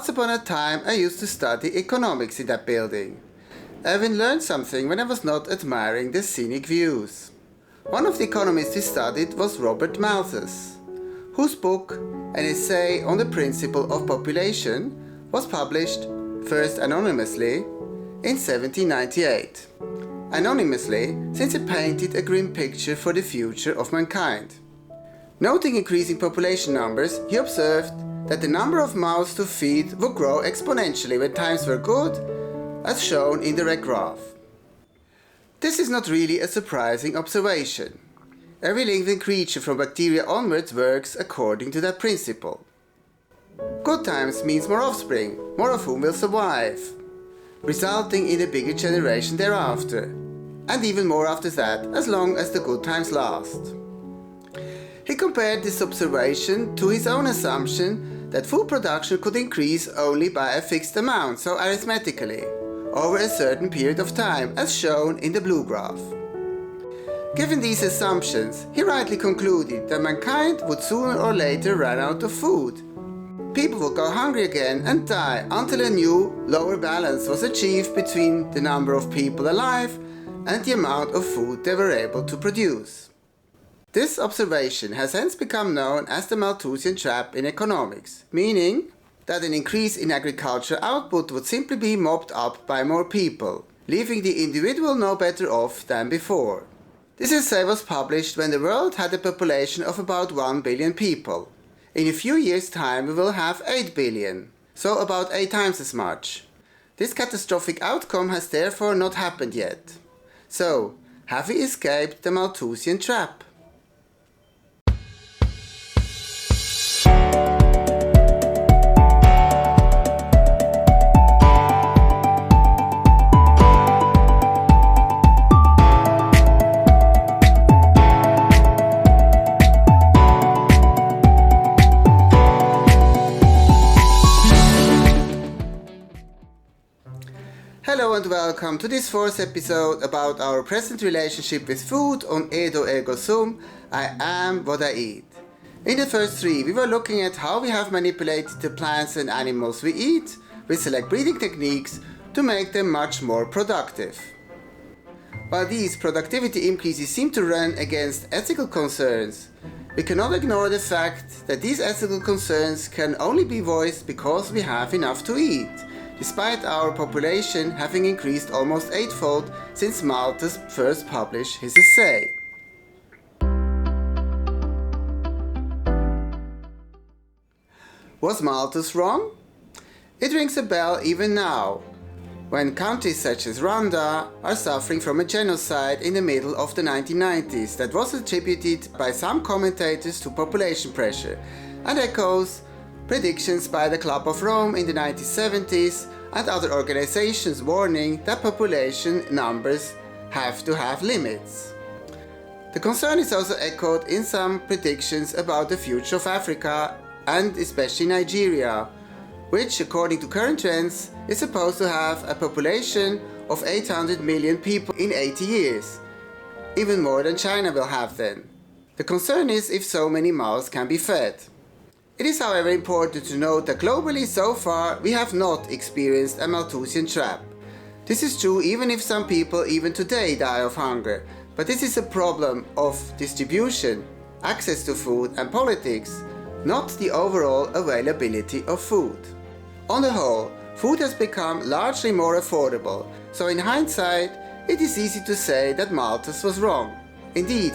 Once upon a time I used to study economics in that building. I even learned something when I was not admiring the scenic views. One of the economists we studied was Robert Malthus, whose book, an essay on the principle of population, was published, first anonymously, in 1798. Anonymously, since it painted a grim picture for the future of mankind. Noting increasing population numbers, he observed that the number of mouths to feed would grow exponentially when times were good, as shown in the red graph. This is not really a surprising observation. Every living creature from bacteria onwards works according to that principle. Good times means more offspring, more of whom will survive, resulting in a bigger generation thereafter, and even more after that, as long as the good times last. He compared this observation to his own assumption that food production could increase only by a fixed amount, so arithmetically, over a certain period of time, as shown in the blue graph. Given these assumptions, he rightly concluded that mankind would sooner or later run out of food. People would go hungry again and die until a new, lower balance was achieved between the number of people alive and the amount of food they were able to produce. This observation has hence become known as the Malthusian trap in economics, meaning that an increase in agricultural output would simply be mopped up by more people, leaving the individual no better off than before. This essay was published when the world had a population of about 1 billion people. In a few years' time we will have 8 billion, so about 8 times as much. This catastrophic outcome has therefore not happened yet. So, have we escaped the Malthusian trap? Hello and welcome to this fourth episode about our present relationship with food on Edo Ego Sum, I am what I eat. In the first three we were looking at how we have manipulated the plants and animals we eat with select breeding techniques to make them much more productive. While these productivity increases seem to run against ethical concerns, we cannot ignore the fact that these ethical concerns can only be voiced because we have enough to eat, despite our population having increased almost eightfold since Malthus first published his essay. Was Malthus wrong? It rings a bell even now, when countries such as Rwanda are suffering from a genocide in the middle of the 1990s that was attributed by some commentators to population pressure and echoes predictions by the Club of Rome in the 1970s and other organizations warning that population numbers have to have limits. The concern is also echoed in some predictions about the future of Africa and especially Nigeria, which according to current trends is supposed to have a population of 800 million people in 80 years, even more than China will have then. The concern is if so many mouths can be fed. It is however important to note that globally so far we have not experienced a Malthusian trap. This is true even if some people even today die of hunger, but this is a problem of distribution, access to food and politics, not the overall availability of food. On the whole, food has become largely more affordable, so in hindsight it is easy to say that Malthus was wrong. Indeed,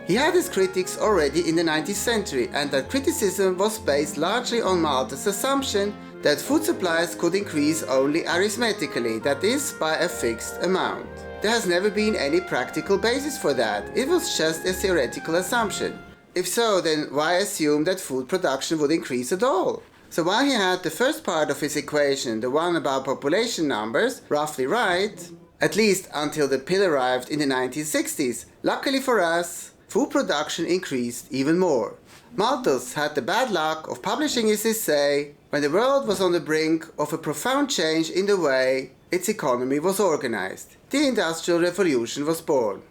he had his critics already in the 19th century, and that criticism was based largely on Malthus' assumption that food supplies could increase only arithmetically, that is, by a fixed amount. There has never been any practical basis for that, it was just a theoretical assumption. If so, then why assume that food production would increase at all? So while he had the first part of his equation, the one about population numbers, roughly right, at least until the pill arrived in the 1960s, luckily for us, food production increased even more. Malthus had the bad luck of publishing his essay when the world was on the brink of a profound change in the way its economy was organized. The Industrial Revolution was born.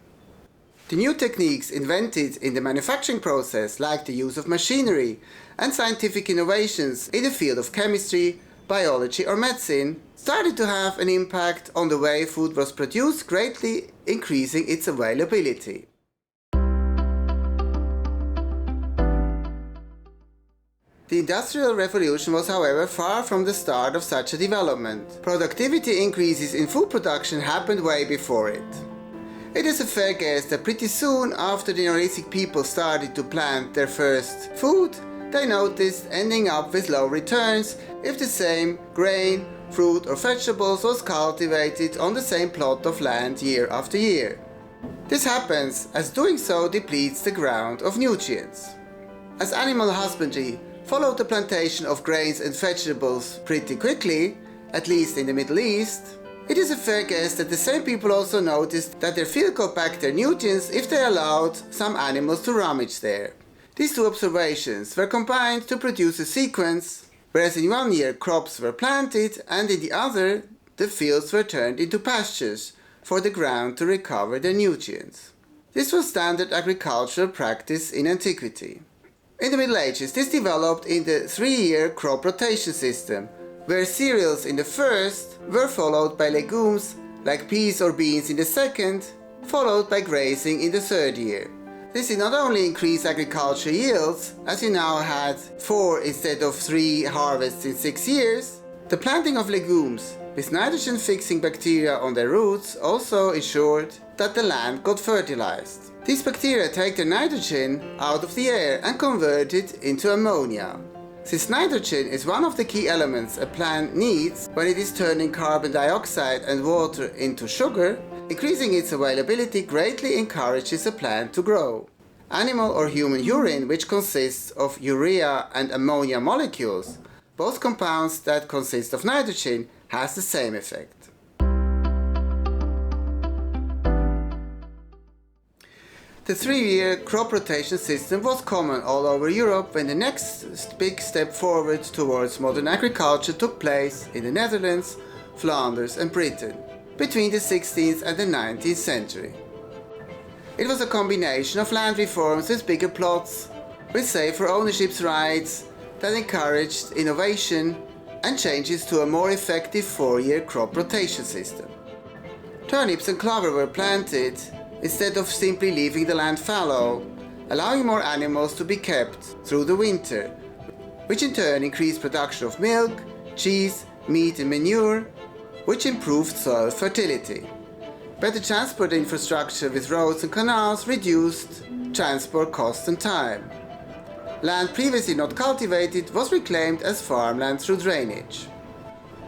The new techniques invented in the manufacturing process, like the use of machinery and scientific innovations in the field of chemistry, biology or medicine, started to have an impact on the way food was produced, greatly increasing its availability. The Industrial Revolution was, however, far from the start of such a development. Productivity increases in food production happened way before it. It is a fair guess that pretty soon after the Neolithic people started to plant their first food, they noticed ending up with low returns if the same grain, fruit or vegetables was cultivated on the same plot of land year after year. This happens as doing so depletes the ground of nutrients. As animal husbandry followed the plantation of grains and vegetables pretty quickly, at least in the Middle East, it is a fair guess that the same people also noticed that their field got back their nutrients if they allowed some animals to rummage there. These two observations were combined to produce a sequence, whereas in one year crops were planted and in the other the fields were turned into pastures for the ground to recover their nutrients. This was standard agricultural practice in antiquity. In the Middle Ages, this developed in the 3-year crop rotation system, where cereals in the first were followed by legumes like peas or beans in the second, followed by grazing in the 3rd year. This did not only increase agricultural yields, as you now had 4 instead of 3 harvests in 6 years, the planting of legumes with nitrogen-fixing bacteria on their roots also ensured that the land got fertilized. These bacteria take the nitrogen out of the air and convert it into ammonia. Since nitrogen is one of the key elements a plant needs when it is turning carbon dioxide and water into sugar, increasing its availability greatly encourages a plant to grow. Animal or human urine, which consists of urea and ammonia molecules, both compounds that consist of nitrogen, has the same effect. The 3-year crop rotation system was common all over Europe when the next big step forward towards modern agriculture took place in the Netherlands, Flanders and Britain between the 16th and the 19th century. It was a combination of land reforms with bigger plots, with safer ownership rights that encouraged innovation and changes to a more effective 4-year crop rotation system. Turnips and clover were planted instead of simply leaving the land fallow, allowing more animals to be kept through the winter, which in turn increased production of milk, cheese, meat and manure, which improved soil fertility. Better transport infrastructure with roads and canals reduced transport costs and time. Land previously not cultivated was reclaimed as farmland through drainage.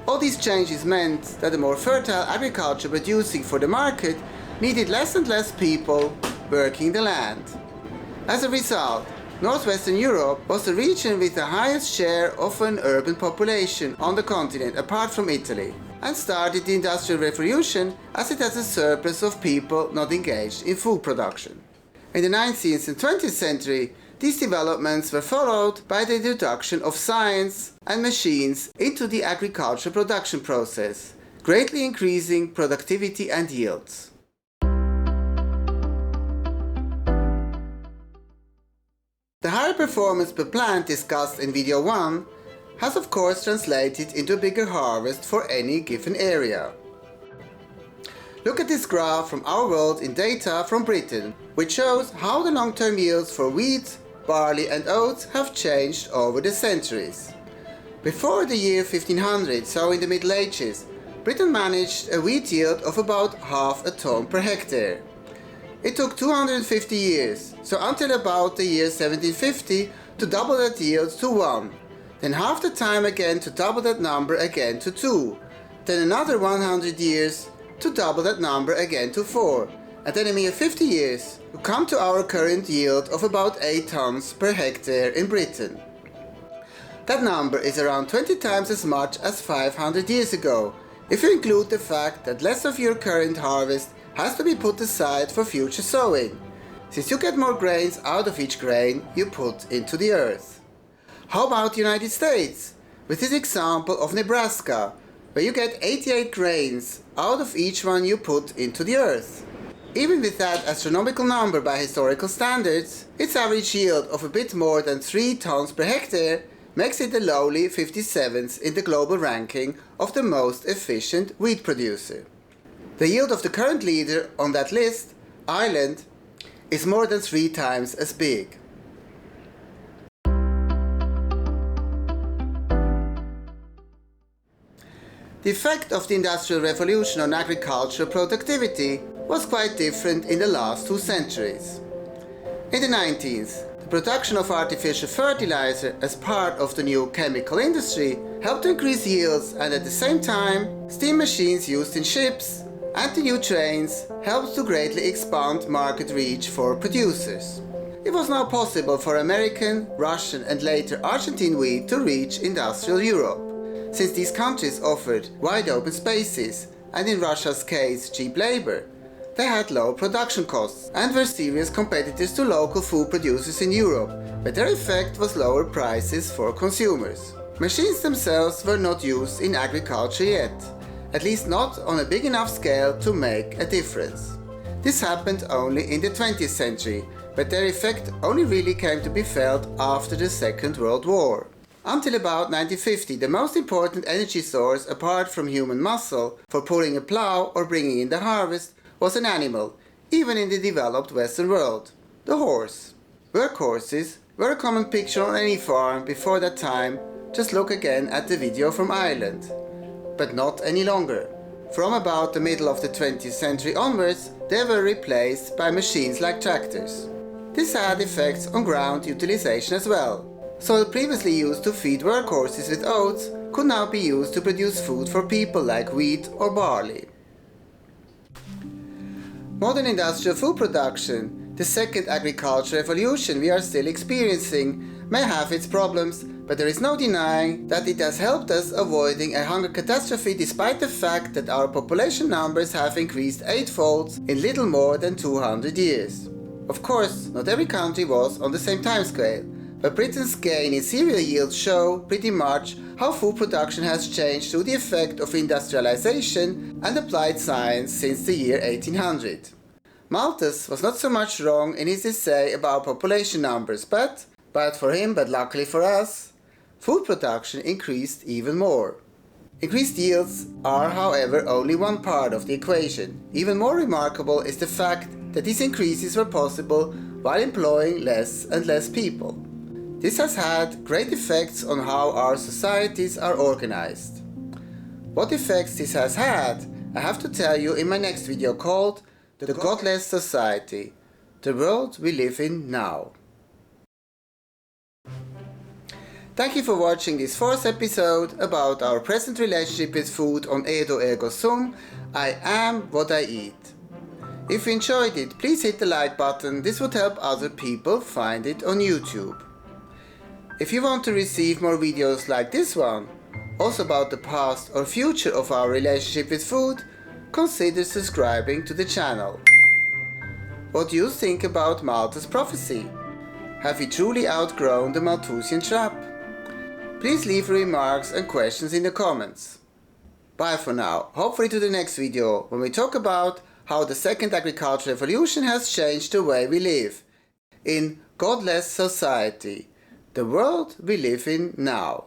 All these changes meant that a more fertile agriculture producing for the market needed less and less people working the land. As a result, Northwestern Europe was the region with the highest share of an urban population on the continent apart from Italy, and started the Industrial Revolution as it has a surplus of people not engaged in food production. In the 19th and 20th century, these developments were followed by the introduction of science and machines into the agricultural production process, greatly increasing productivity and yields. The higher performance per plant discussed in video 1 has of course translated into a bigger harvest for any given area. Look at this graph from our world in data from Britain, which shows how the long-term yields for wheat, barley and oats have changed over the centuries. Before the year 1500, so in the Middle Ages, Britain managed a wheat yield of about half a ton per hectare. It took 250 years, so until about the year 1750, to double that yield to 1. Then half the time again to double that number again to 2. Then another 100 years to double that number again to 4. And then a mere 50 years to come to our current yield of about 8 tons per hectare in Britain. That number is around 20 times as much as 500 years ago, if you include the fact that less of your current harvest has to be put aside for future sowing, since you get more grains out of each grain you put into the earth. How about the United States? With this example of Nebraska, where you get 88 grains out of each one you put into the earth. Even with that astronomical number by historical standards, its average yield of a bit more than 3 tons per hectare makes it the lowly 57th in the global ranking of the most efficient wheat producer. The yield of the current leader on that list, Ireland, is more than 3 times as big. The effect of the Industrial Revolution on agricultural productivity was quite different in the last 2 centuries. In the 19th, the production of artificial fertilizer as part of the new chemical industry helped to increase yields, and at the same time, steam machines used in ships and the new trains helped to greatly expand market reach for producers. It was now possible for American, Russian and later Argentine wheat to reach industrial Europe, since these countries offered wide open spaces and, in Russia's case, cheap labor. They had low production costs and were serious competitors to local food producers in Europe, but their effect was lower prices for consumers. Machines themselves were not used in agriculture yet, at least not on a big enough scale to make a difference. This happened only in the 20th century, but their effect only really came to be felt after the Second World War. Until about 1950, the most important energy source apart from human muscle for pulling a plow or bringing in the harvest was an animal, even in the developed Western world: the horse. Workhorses were a common picture on any farm before that time. Just look again at the video from Ireland. But not any longer. From about the middle of the 20th century onwards, they were replaced by machines like tractors. This had effects on ground utilization as well. Soil previously used to feed workhorses with oats could now be used to produce food for people like wheat or barley. Modern industrial food production, the second agricultural revolution we are still experiencing, may have its problems, but there is no denying that it has helped us avoiding a hunger catastrophe despite the fact that our population numbers have increased 8-fold in little more than 200 years. Of course, not every country was on the same timescale, but Britain's gain in cereal yields show pretty much how food production has changed through the effect of industrialization and applied science since the year 1800. Malthus was not so much wrong in his essay about population numbers, but for him, but luckily for us, food production increased even more. Increased yields are, however, only one part of the equation. Even more remarkable is the fact that these increases were possible while employing less and less people. This has had great effects on how our societies are organized. What effects this has had, I have to tell you in my next video called The Godless Society, the world we live in now. Thank you for watching this 4th episode about our present relationship with food on Edo Ergo Sum. I am what I eat. If you enjoyed it, please hit the like button. This would help other people find it on YouTube. If you want to receive more videos like this one, also about the past or future of our relationship with food, consider subscribing to the channel. What do you think about Malthus' prophecy? Have we truly outgrown the Malthusian trap? Please leave remarks and questions in the comments. Bye for now, hopefully to the next video when we talk about how the second agricultural revolution has changed the way we live in godless society, the world we live in now.